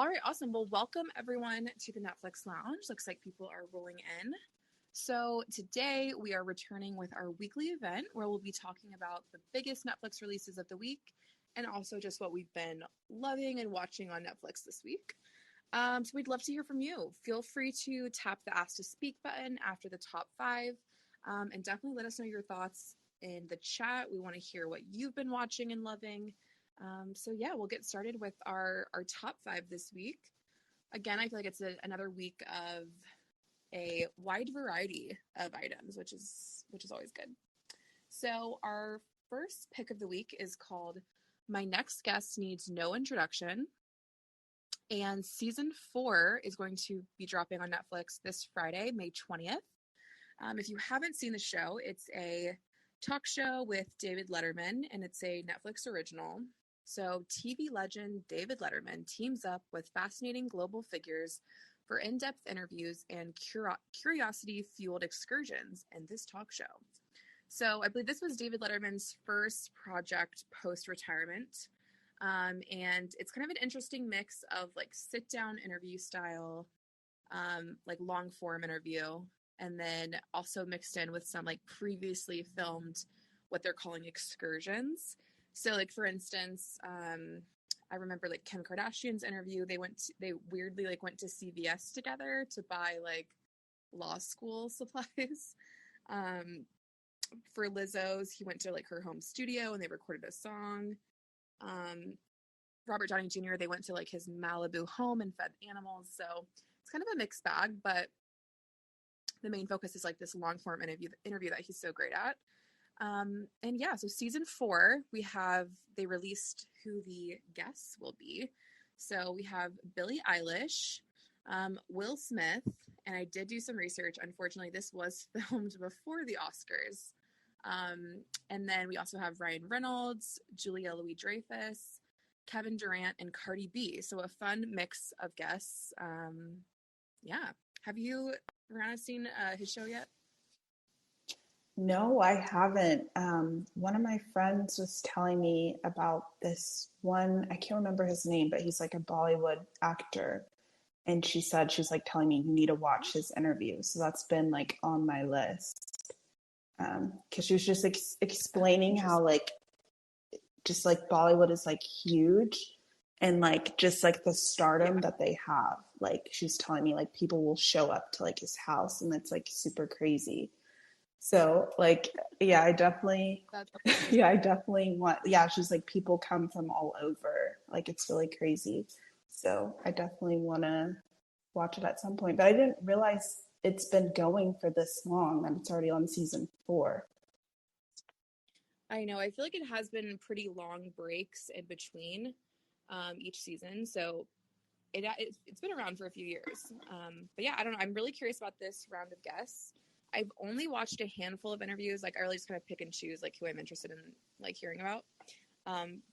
All right, awesome. Well, welcome everyone to the Netflix Lounge. Looks like people are rolling in. So today we are returning with our weekly event where we'll be talking about the biggest Netflix releases of the week and also just what we've been loving and watching on Netflix this week. So we'd love to hear from you. Feel free to tap the Ask to Speak button after the top five, and definitely let us know your thoughts in the chat. We want to hear what you've been watching and loving. So yeah, we'll get started with our top five this week. Again, I feel like it's another week of a wide variety of items, which is always good. So our first pick of the week is called My Next Guest Needs No Introduction. And season 4 is going to be dropping on Netflix this Friday, May 20th. If you haven't seen the show, it's a talk show with David Letterman, and it's a Netflix original. So TV legend David Letterman teams up with fascinating global figures for in-depth interviews and curiosity-fueled excursions in this talk show. So I believe this was David Letterman's first project post-retirement. And it's kind of an interesting mix of like sit-down interview style, like long-form interview, and then also mixed in with some like previously filmed what they're calling excursions. So like, for instance, I remember like Kim Kardashian's interview, they weirdly like went to CVS together to buy like law school supplies. For Lizzo's, he went to like her home studio and they recorded a song. Robert Downey Jr., they went to like his Malibu home and fed animals. So it's kind of a mixed bag, but the main focus is like this long form interview that he's so great at. And yeah, so season 4, they released who the guests will be. So we have Billie Eilish, Will Smith, and I did do some research. Unfortunately, this was filmed before the Oscars. And then we also have Ryan Reynolds, Julia Louis-Dreyfus, Kevin Durant, and Cardi B. So a fun mix of guests. Yeah. Have you, Rihanna, seen his show yet? No, I haven't. One of my friends was telling me about this one, I can't remember his name, but he's like a Bollywood actor. And she said, she's like telling me you need to watch his interview. So that's been like on my list. Because she was just explaining how like, just like Bollywood is like huge and like just like the stardom that they have. Like she was telling me like people will show up to like his house and it's like super crazy. So like, yeah, I definitely want, she's like, people come from all over. Like, it's really crazy. So I definitely want to watch it at some point, but I didn't realize it's been going for this long and it's already on season 4. I know. I feel like it has been pretty long breaks in between each season. So it's been around for a few years. But yeah, I don't know. I'm really curious about this round of guests. I've only watched a handful of interviews. Like I really just kind of pick and choose like who I'm interested in like hearing about.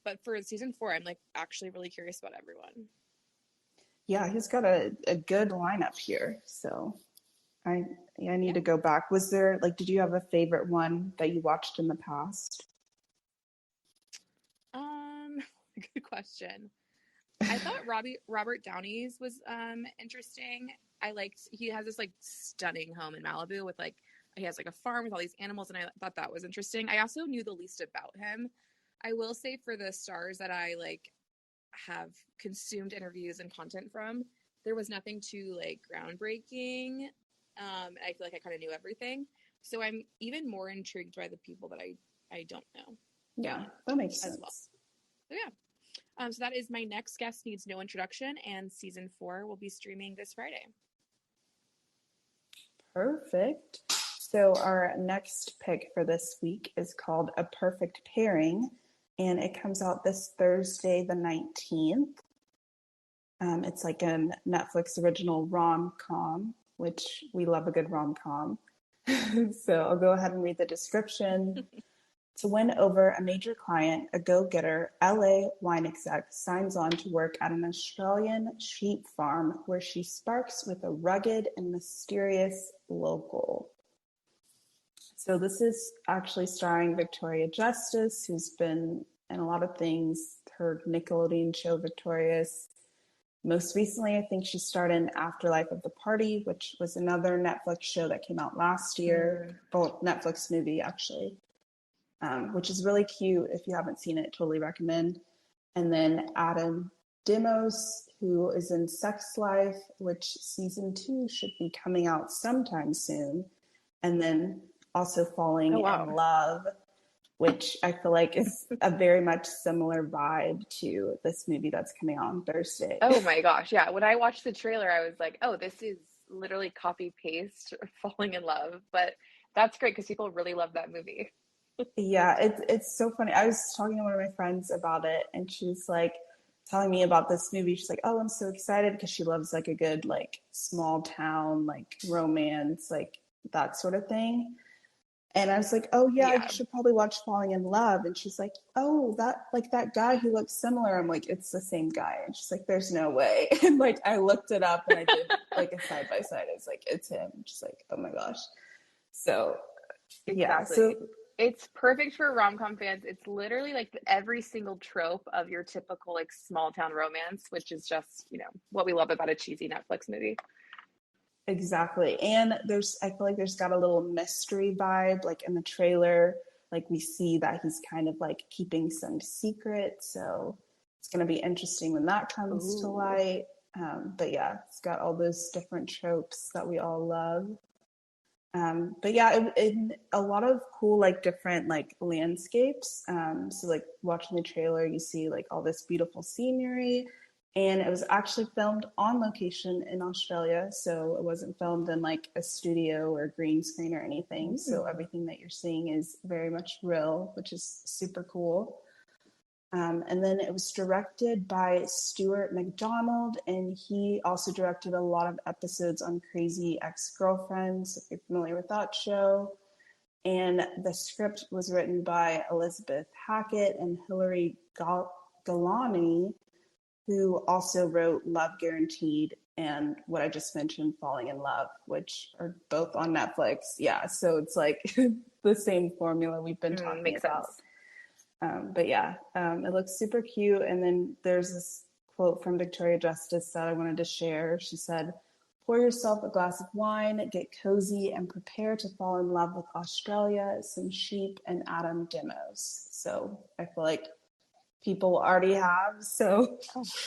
But for season 4, I'm like actually really curious about everyone. Yeah, he's got a good lineup here. So I need to go back. Was there like, did you have a favorite one that you watched in the past? Good question. I thought Robert Downey's was interesting. He has this like stunning home in Malibu with like, he has like a farm with all these animals, and I thought that was interesting. I also knew the least about him. I will say, for the stars that I like have consumed interviews and content from, there was nothing too like groundbreaking. I feel like I kind of knew everything. So I'm even more intrigued by the people that I don't know. Yeah, that makes sense. Well. So yeah. So that is My Next Guest Needs No Introduction, and season 4 will be streaming this Friday. Perfect. So our next pick for this week is called A Perfect Pairing, and it comes out this Thursday, the 19th. It's like a Netflix original rom-com, which we love a good rom-com. So I'll go ahead and read the description. To win over a major client, a go-getter LA wine exec signs on to work at an Australian sheep farm where she sparks with a rugged and mysterious local. So this is actually starring Victoria Justice, who's been in a lot of things, her Nickelodeon show Victorious. Most recently, I think she starred in Afterlife of the Party, which was another Netflix show that came out last year, or Netflix movie actually, which is really cute. If you haven't seen it, totally recommend. And then Adam Demos, who is in Sex Life, which season 2 should be coming out sometime soon. And then also Falling in Love, which I feel like is a very much similar vibe to this movie that's coming out on Thursday. Oh my gosh, yeah. When I watched the trailer, I was like, oh, this is literally copy paste Falling in Love. But that's great because people really love that movie. Yeah, it's so funny. I was talking to one of my friends about it, and she's like telling me about this movie. She's like, "Oh, I'm so excited," because she loves like a good like small town like romance, like that sort of thing. And I was like, "Oh yeah, you should probably watch Falling in Love." And she's like, "Oh, that guy who looks similar." I'm like, "It's the same guy." And she's like, "There's no way." And like I looked it up and I did like a side by side. It's like it's him. Just like, oh my gosh. So yeah, Exactly. so It's perfect for rom-com fans. It's literally like every single trope of your typical like small town romance, which is just, what we love about a cheesy Netflix movie. exactly. And I feel like there's got a little mystery vibe, like in the trailer, like we see that he's kind of like keeping some secret. So it's going to be interesting when that comes to light. But yeah, it's got all those different tropes that we all love. But yeah, in a lot of cool, like different like landscapes. So like watching the trailer, you see like all this beautiful scenery, and it was actually filmed on location in Australia. So it wasn't filmed in like a studio or green screen or anything. So everything that you're seeing is very much real, which is super cool. And then it was directed by Stuart McDonald, and he also directed a lot of episodes on Crazy Ex-Girlfriends, if you're familiar with that show. And the script was written by Elizabeth Hackett and Hilary Galani, who also wrote Love Guaranteed and what I just mentioned, Falling in Love, which are both on Netflix. Yeah, so it's like the same formula we've been talking about. Sense. But yeah, it looks super cute. And then there's this quote from Victoria Justice that I wanted to share. She said, "Pour yourself a glass of wine, get cozy, and prepare to fall in love with Australia, some sheep, and Adam Demos." So I feel like people already have. So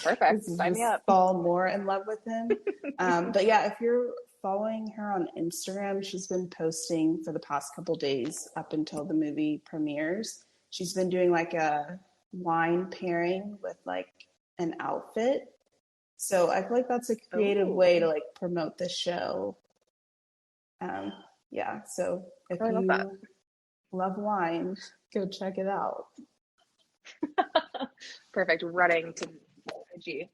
Perfect. Sign me up. fall more in love with him. But yeah, if you're following her on Instagram, she's been posting for the past couple days up until the movie premieres. She's been doing like a wine pairing with like an outfit. So I feel like that's a creative way to like promote the show. Yeah, so if you love wine, go check it out. Perfect. Running to IG.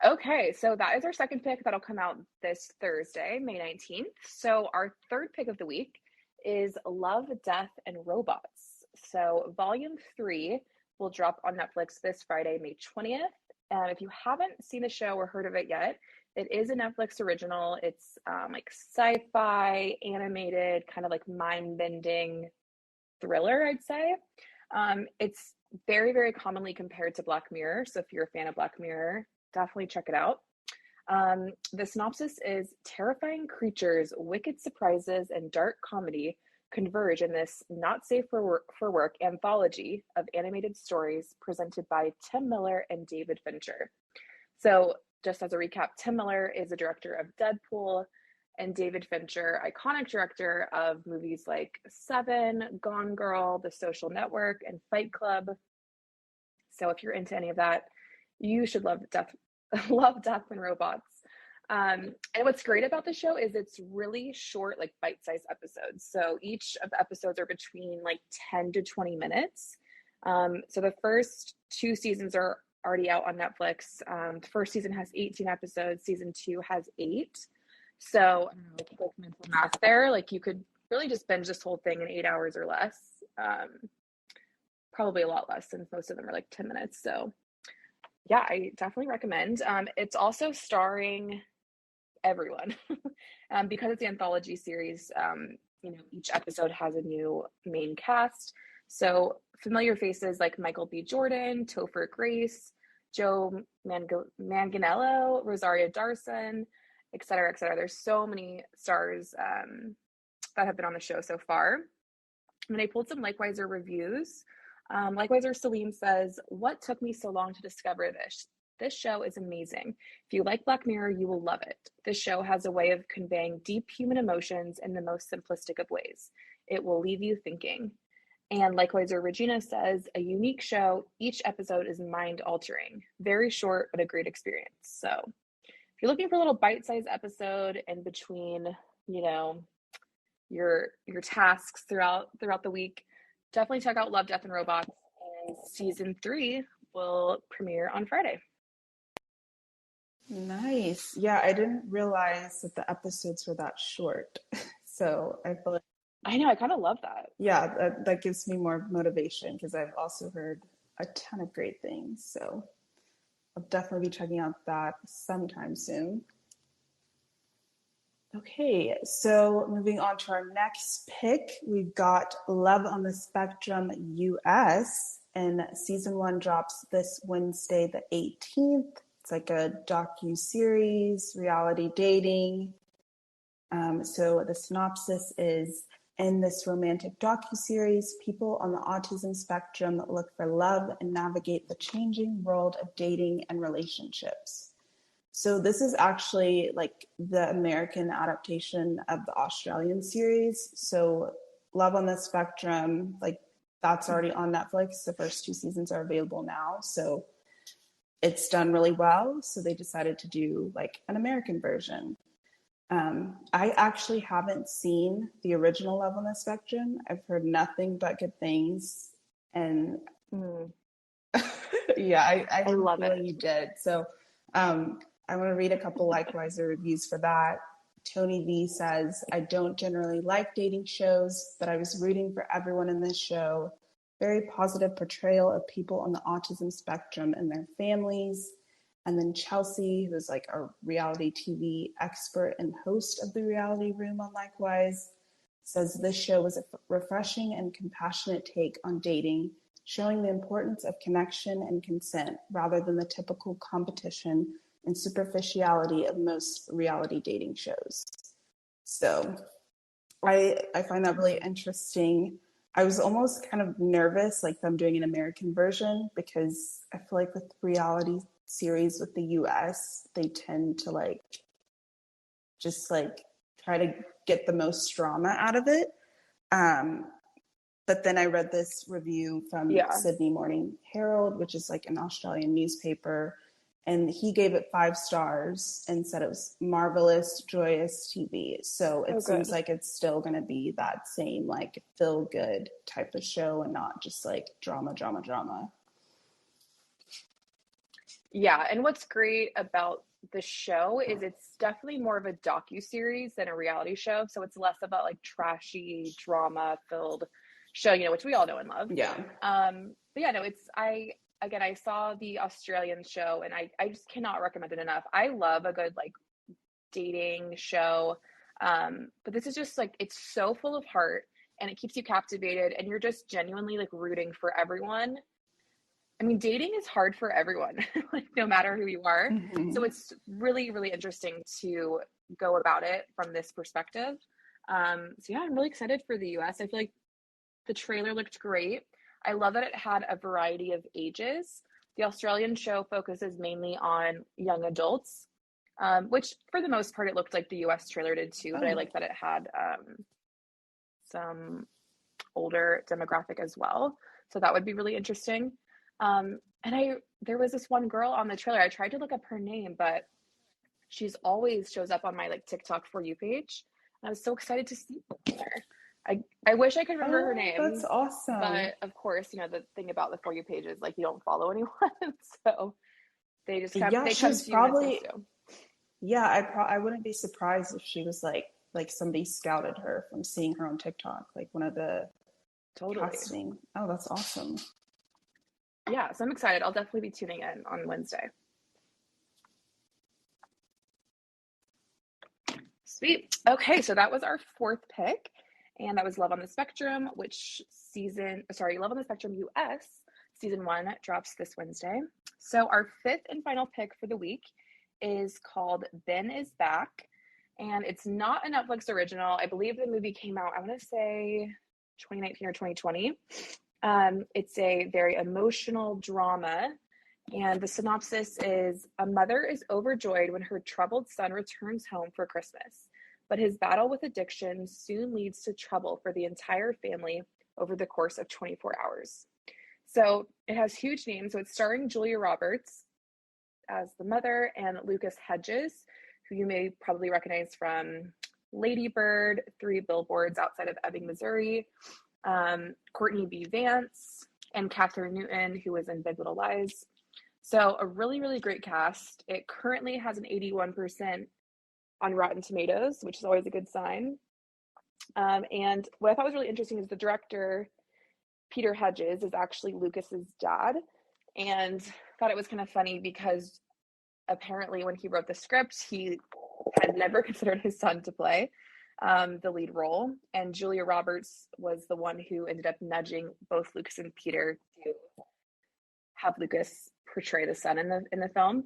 Okay, so that is our second pick that'll come out this Thursday, May 19th. So our third pick of the week is Love, Death, and Robots. So volume 3 will drop on Netflix this Friday, May 20th. And if you haven't seen the show or heard of it yet, it is a Netflix original. It's like sci-fi, animated, kind of like mind-bending thriller, I'd say. It's very, very commonly compared to Black Mirror. So if you're a fan of Black Mirror, definitely check it out. The synopsis is terrifying creatures, wicked surprises, and dark comedy converge in this not safe for work anthology of animated stories presented by Tim Miller and David Fincher. So just as a recap, Tim Miller is the director of Deadpool, and David Fincher, iconic director of movies like Seven, Gone Girl, The Social Network, and Fight Club. So if you're into any of that, you should love Death, and Robots. And what's great about the show is it's really short, like bite-sized episodes. So each of the episodes are between like 10 to 20 minutes. So the first 2 seasons are already out on Netflix. The first season has 18 episodes. Season 2 has 8. So like mental math there, like you could really just binge this whole thing in 8 hours or less. Probably a lot less since most of them are like 10 minutes. So yeah, I definitely recommend. It's also starring everyone because it's the anthology series. Each episode has a new main cast. So familiar faces like Michael B. Jordan, Topher Grace, Joe Manganiello, Rosario Dawson, et cetera, et cetera. There's so many stars that have been on the show so far. And I pulled some Likeweiser reviews. Likeweiser Salim says, "What took me so long to discover this? This show is amazing. If you like Black Mirror, you will love it. This show has a way of conveying deep human emotions in the most simplistic of ways. It will leave you thinking." And Likeweiser Regina says, "A unique show. Each episode is mind-altering. Very short, but a great experience." So if you're looking for a little bite-sized episode in between, your tasks throughout the week, definitely check out Love, Death, and Robots. And season 3 will premiere on Friday. Nice. Yeah, I didn't realize that the episodes were that short. So I feel like, I know, I kind of love that. yeah, that gives me more motivation because I've also heard a ton of great things. So I'll definitely be checking out that sometime soon. Okay, so moving on to our next pick, we've got Love on the Spectrum US, and season 1 drops this Wednesday, the 18th. It's like a docu-series, reality dating. So the synopsis is, in this romantic docu-series, people on the autism spectrum look for love and navigate the changing world of dating and relationships. So this is actually like the American adaptation of the Australian series. So Love on the Spectrum, like that's already on Netflix. The first 2 seasons are available now. So it's done really well. So they decided to do like an American version. I actually haven't seen the original Love on the Spectrum. I've heard nothing but good things. And yeah, I have a love feeling it. you did. So I want to read a couple Likeweiser reviews for that. Tony V says, "I don't generally like dating shows, but I was rooting for everyone in this show. Very positive portrayal of people on the autism spectrum and their families." And then Chelsea, who's like a reality TV expert and host of the Reality Room on Likewise, says this show was a refreshing and compassionate take on dating, showing the importance of connection and consent rather than the typical competition and superficiality of most reality dating shows. So I find that really interesting. I was almost kind of nervous, like them doing an American version, because I feel like with reality series with the US, they tend to like just like try to get the most drama out of it. But then I read this review from Sydney Morning Herald, which is like an Australian newspaper, and he gave it 5 stars and said it was marvelous, joyous TV. So it seems like it's still going to be that same like feel good type of show and not just like drama. Yeah, and what's great about the show is it's definitely more of a docu-series than a reality show. So it's less about like trashy, drama-filled show, which we all know and love. Yeah. But yeah, no, I saw the Australian show and I just cannot recommend it enough. I love a good like dating show. But this is just like, it's so full of heart and it keeps you captivated and you're just genuinely like rooting for everyone. I mean, dating is hard for everyone, like no matter who you are. Mm-hmm. So it's really, really interesting to go about it from this perspective. So yeah, I'm really excited for the US. I feel like the trailer looked great. I love that it had a variety of ages. The Australian show focuses mainly on young adults, which for the most part, it looked like the US trailer did too, but I like that it had some older demographic as well. So that would be really interesting. And there was this one girl on the trailer. I tried to look up her name, but she's always shows up on my like TikTok For You page. And I was so excited to see her. I wish I could remember her name. That's awesome. But of course, the thing about the For You page is like you don't follow anyone, so they just come. Yeah, they come to probably. You yeah, I wouldn't be surprised if she was like somebody scouted her from seeing her on TikTok, like one of the casting. Oh, that's awesome. Yeah, so I'm excited. I'll definitely be tuning in on Wednesday. Sweet. Okay, so that was our 4th pick, and that was Love on the Spectrum, Love on the Spectrum US season 1 drops this Wednesday. So our fifth and final pick for the week is called Ben is Back. And it's not a Netflix original. I believe the movie came out, I want to say 2019 or 2020. It's a very emotional drama. And the synopsis is: a mother is overjoyed when her troubled son returns home for Christmas. But his battle with addiction soon leads to trouble for the entire family over the course of 24 hours. So it has huge names. So it's starring Julia Roberts as the mother and Lucas Hedges, who you may probably recognize from Lady Bird, 3 Billboards Outside of Ebbing, Missouri, Courtney B. Vance, and Catherine Newton, who was in Big Little Lies. So a really, really great cast. It currently has an 81% on Rotten Tomatoes, which is always a good sign. And what I thought was really interesting is the director, Peter Hedges, is actually Lucas's dad. And thought it was kind of funny because apparently when he wrote the script, he had never considered his son to play the lead role. And Julia Roberts was the one who ended up nudging both Lucas and Peter to have Lucas portray the son in the film.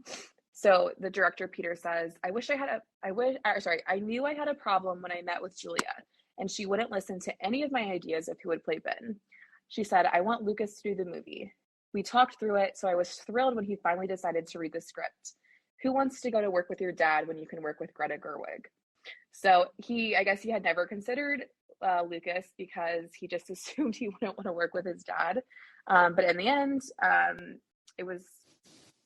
So the director, Peter, says, I knew I had a problem when I met with Julia, and she wouldn't listen to any of my ideas of who would play Ben. She said, I want Lucas to do the movie. We talked through it, so I was thrilled when he finally decided to read the script. Who wants to go to work with your dad when you can work with Greta Gerwig? So I guess he had never considered Lucas because he just assumed he wouldn't want to work with his dad. But in the end,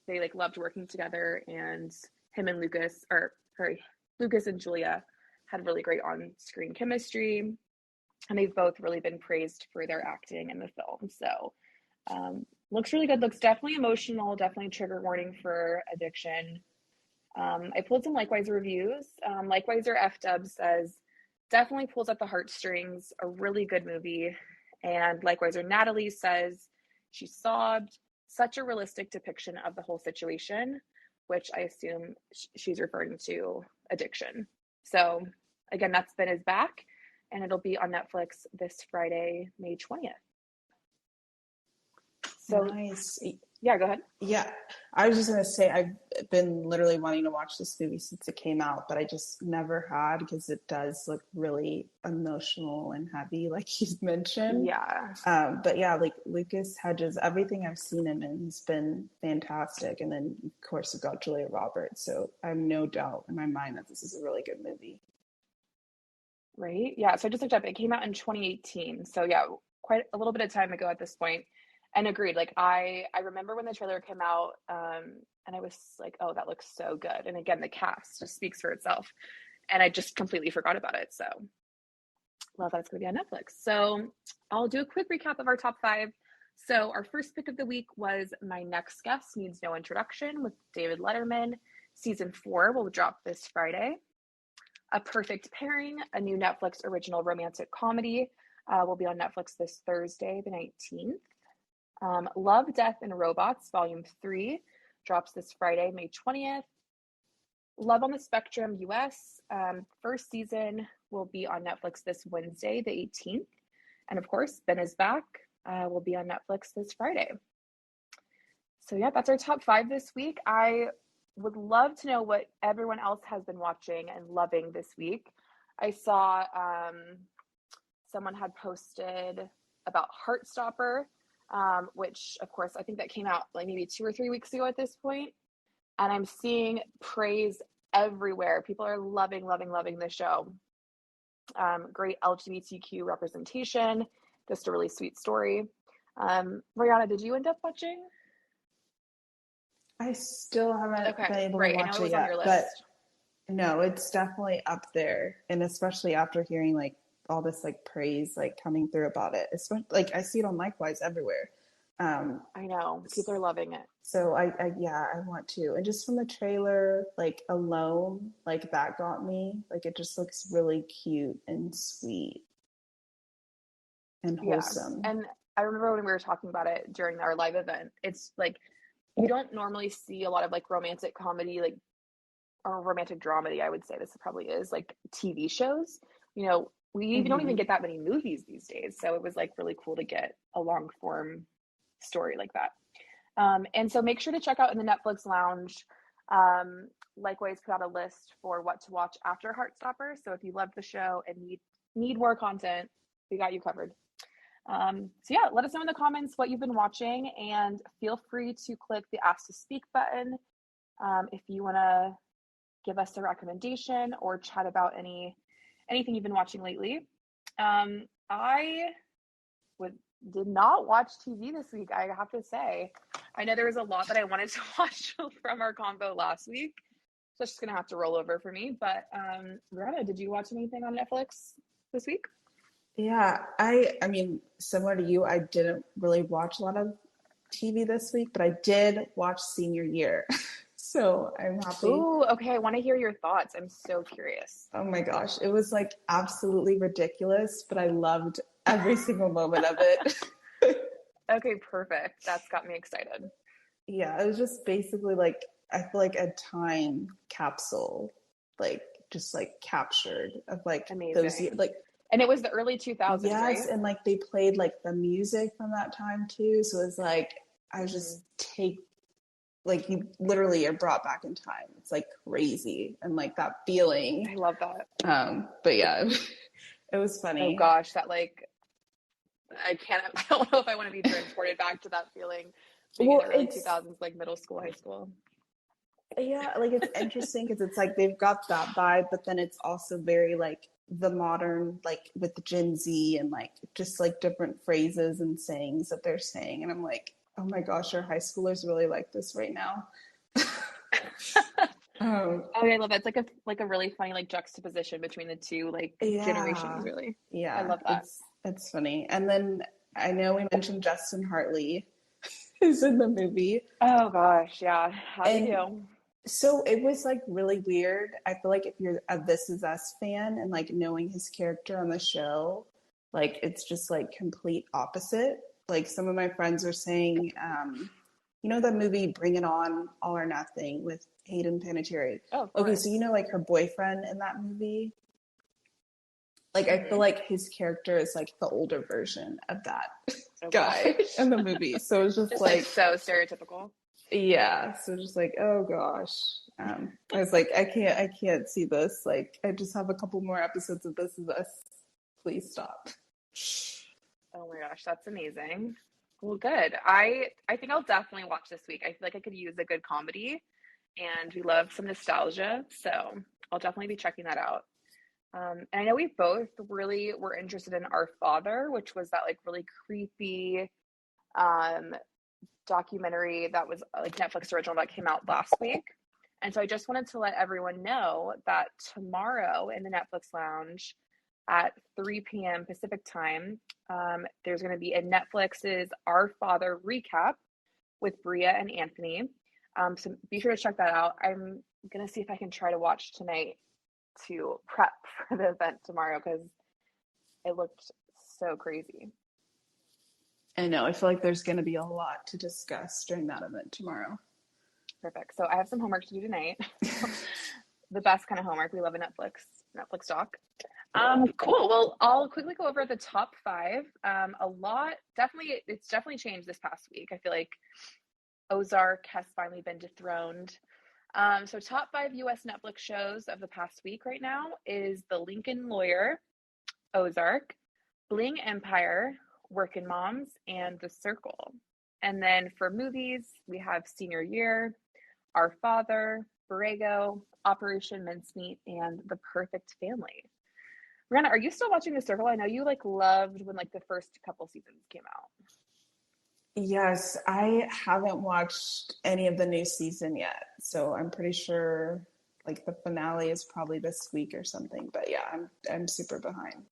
they loved working together, and him and Lucas and Julia had really great on-screen chemistry, and they've both really been praised for their acting in the film. So looks really good, looks definitely emotional, definitely trigger warning for addiction. I pulled some Likewise reviews. Likewise F-Dub says, definitely pulls at the heartstrings, a really good movie. And Likewise Natalie says, she sobbed, such a realistic depiction of the whole situation, which I assume she's referring to addiction. So again, that's Ben is Back, and it'll be on Netflix this Friday, May 20th. So nice. Yeah, go ahead. Yeah, I was just going to say, I've been literally wanting to watch this movie since it came out, but I just never had, because it does look really emotional and heavy, like you've mentioned. Yeah. But yeah, like Lucas Hedges, everything I've seen him in has been fantastic. And then, of course, we've got Julia Roberts. So I have no doubt in my mind that this is a really good movie. Right? Yeah, so I just looked up. It came out in 2018. So yeah, quite a little bit of time ago at this point. And agreed, like I remember when the trailer came out, and I was like, oh, that looks so good. And again, the cast just speaks for itself. And I just completely forgot about it. So love that it's going to be on Netflix. So I'll do a quick recap of our top 5. So our first pick of the week was My Next Guest Needs No Introduction with David Letterman. Season 4 will drop this Friday. A Perfect Pairing, a new Netflix original romantic comedy, will be on Netflix this Thursday, the 19th. Love, Death, and Robots, Volume 3, drops this Friday, May 20th. Love on the Spectrum US, first season will be on Netflix this Wednesday, the 18th. And of course, Ben is Back will be on Netflix this Friday. So yeah, that's our top 5 this week. I would love to know what everyone else has been watching and loving this week. I saw someone had posted about Heartstopper, which of course I think that came out like maybe 2 or 3 weeks ago at this point, and I'm seeing praise everywhere. People are loving the show. Great LGBTQ representation, just a really sweet story. Rihanna, did you end up watching? I still haven't been able to watch it yet, but no, it's definitely up there, and especially after hearing like all this like praise like coming through about it, especially like I see it on Likewise everywhere. I know people are loving it, so I want to. And just from the trailer like alone, like that got me. Like it just looks really cute and sweet and wholesome. And I remember when we were talking about it during our live event, it's like you don't normally see a lot of like romantic comedy, like, or romantic dramedy, I would say this probably is, like TV shows. You know, we don't even get that many movies these days. So it was like really cool to get a long form story like that. And so make sure to check out in the Netflix lounge. Likewise, put out a list for what to watch after Heartstopper. So if you love the show and need more content, we got you covered. So yeah, let us know in the comments what you've been watching, and feel free to click the Ask to Speak button if you want to give us a recommendation or chat about anything you've been watching lately. I did not watch TV this week, I have to say. I know there was a lot that I wanted to watch from our combo last week, so it's just gonna have to roll over for me. But Rihanna, did you watch anything on Netflix this week? Yeah, I mean, similar to you, I didn't really watch a lot of TV this week, but I did watch Senior Year. So I'm happy. Ooh, okay. I want to hear your thoughts. I'm so curious. Oh my gosh, it was like absolutely ridiculous, but I loved every single moment of it. Okay, perfect. That's got me excited. Yeah, it was just basically like, I feel like a time capsule, like just like captured of like those Amazing. like, And it was the early 2000s, yes, right? and like they played like the music from that time too. So it was like I was just like you literally are brought back in time. It's like crazy, and like that feeling. I love that. But yeah, it was funny. Oh gosh, that like I don't know if I want to be transported back to that feeling. Being in the early 2000s, like middle school, high school. Yeah, like it's interesting because it's like they've got that vibe, but then it's also very like the modern, like with the Gen Z and like just like different phrases and sayings that they're saying. And I'm like, oh my gosh, our high schoolers really like this right now. Oh, I love it. It's like a really funny like juxtaposition between the two like generations, really. Yeah, I love that. It's funny. And then I know we mentioned Justin Hartley is in the movie. Oh gosh, yeah. How'd he do? So it was like really weird. I feel like if you're a This Is Us fan and like knowing his character on the show, like it's just like complete opposite. Like some of my friends are saying, you know, the movie Bring It On, All or Nothing with Hayden Panettiere. Oh, okay, so you know, like her boyfriend in that movie. Like I feel like his character is like the older version of that guy in the movie. So it's just like so stereotypical. Yeah, so just like, oh gosh. I was like, I can't see this. Like, I just have a couple more episodes of This Is Us. Please stop. Oh my gosh, that's amazing. Well, good. I think I'll definitely watch this week. I feel like I could use a good comedy, and we love some nostalgia, so I'll definitely be checking that out. And I know we both really were interested in Our Father, which was that like really creepy documentary that was like Netflix original that came out last week. And so I just wanted to let everyone know that tomorrow in the Netflix lounge at 3 p.m. Pacific time, there's going to be a Netflix's Our Father recap with Bria and Anthony. So be sure to check that out. I'm going to see if I can try to watch tonight to prep for the event tomorrow because it looked so crazy. I know. I feel like there's going to be a lot to discuss during that event tomorrow. Perfect. So I have some homework to do tonight. The best kind of homework. We love a Netflix doc. Cool. Well, I'll quickly go over the top 5. It's definitely changed this past week. I feel like Ozark has finally been dethroned. So top 5 US Netflix shows of the past week right now is The Lincoln Lawyer, Ozark, Bling Empire, Workin' Moms, and The Circle. And then for movies, we have Senior Year, Our Father, Borrego, Operation Mincemeat, and The Perfect Family. Rihanna, are you still watching The Circle? I know you like loved when like the first couple seasons came out. Yes, I haven't watched any of the new season yet, so I'm pretty sure like the finale is probably this week or something. But yeah, I'm super behind.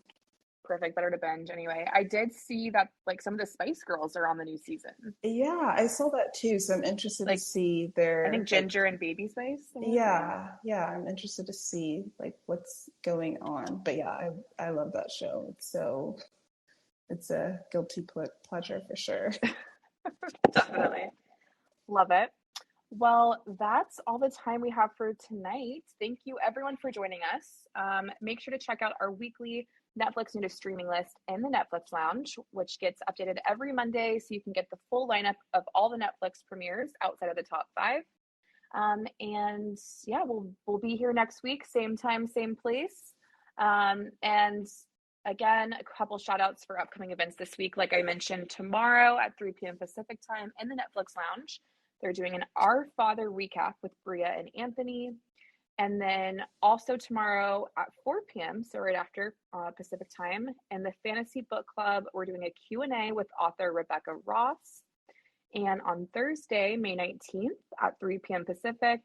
Perfect, better to binge anyway. I did see that like some of the Spice Girls are on the new season. Yeah, I saw that too, so I'm interested to see their. I think Ginger and Baby Spice. Yeah, I'm interested to see like what's going on. But yeah, I love that show. It's a guilty pleasure for sure. Definitely. Love it. Well, that's all the time we have for tonight. Thank you, everyone, for joining us. Make sure to check out our weekly Netflix new to streaming list in the Netflix Lounge, which gets updated every Monday, so you can get the full lineup of all the Netflix premieres outside of the top 5. And yeah, we'll be here next week, same time, same place. And again, a couple shout outs for upcoming events this week. Like I mentioned, tomorrow at 3 p.m. Pacific time in the Netflix Lounge, they're doing an Our Father recap with Bria and Anthony. And then also tomorrow at 4 p.m., so right after Pacific time, in the Fantasy Book Club, we're doing a Q&A with author Rebecca Ross. And on Thursday, May 19th at 3 p.m. Pacific,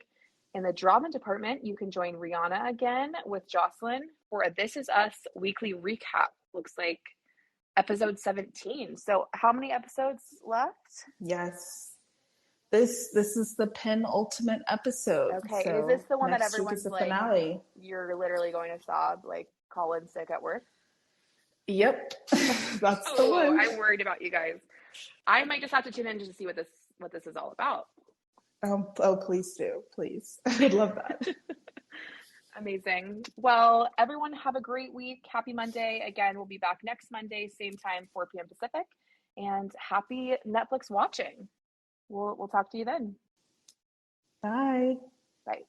in the drama department, you can join Rihanna again with Jocelyn for a This Is Us weekly recap. Looks like episode 17. So how many episodes left? Yes. This is the penultimate episode. Okay. So Is this the one that next week is everyone's the like, finale. you're literally going to sob, like call in sick at work? Yep. That's the one. I'm worried about you guys. I might just have to tune in to see what this is all about. Oh, please do. Please. I would love that. Amazing. Well, everyone have a great week. Happy Monday. Again, we'll be back next Monday, same time, 4 p.m. Pacific. And happy Netflix watching. We'll talk to you then. Bye. Bye.